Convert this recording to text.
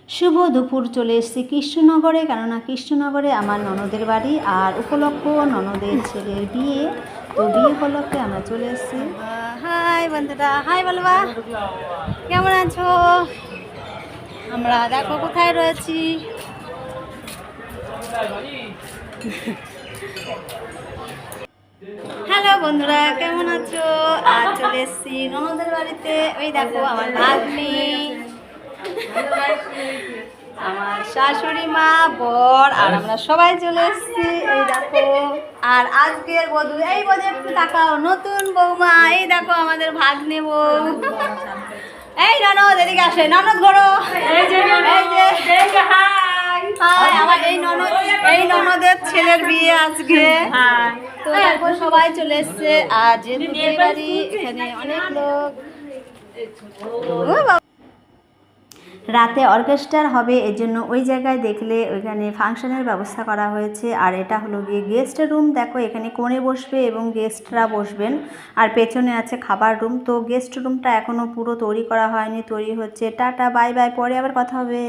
শুভ দুপুর চলে এসেছি কৃষ্ণনগরে, কেননা কৃষ্ণনগরে আমার ননদের বাড়ি আর উপলক্ষ ননদের ছেলের বিয়ে। তো বিয়ে উপলক্ষে আমরা চলে এসেছি। হাই বন্ধুরা, হাই বলবা, কেমন আছো? আমরা দেখো কোথায় রয়েছি। হ্যালো বন্ধুরা, কেমন আছো? আজ চলে এসেছি ননদের বাড়িতে। ওই দেখো আমার ভাগ্নি, আমার শাশুড়ি মা, বর আর আমরা সবাই চলে এসেছি। এই দেখো, আর আজকের বধূ, এই বধূ একটু তাকাও, নতুন বৌমা। এই দেখো আমাদের ভাগ্নে বউ। এই ননদ এদিকে আসে, ননদ ঘোরো। হাই, আমার এই ননদের ছেলের বিয়ে আজকে। তো দেখো সবাই চলে এসছে। আর যেহেতু বিয়ে বাড়ি, এখানে অনেক লোক। রাতে অর্কেস্ট্রার হবে, এর জন্য ওই জায়গায় দেখলে ওইখানে ফাংশনের ব্যবস্থা করা হয়েছে। আর এটা হলো গিয়ে গেস্ট রুম। দেখো এখানে কোণে বসবে এবং গেস্টরা বসবেন, আর পেছনে আছে খাবার রুম। তো গেস্ট রুমটা এখনও পুরো তৈরি করা হয়নি, তৈরি হচ্ছে। টাটা, বাই বাই, পরে আবার কথা হবে।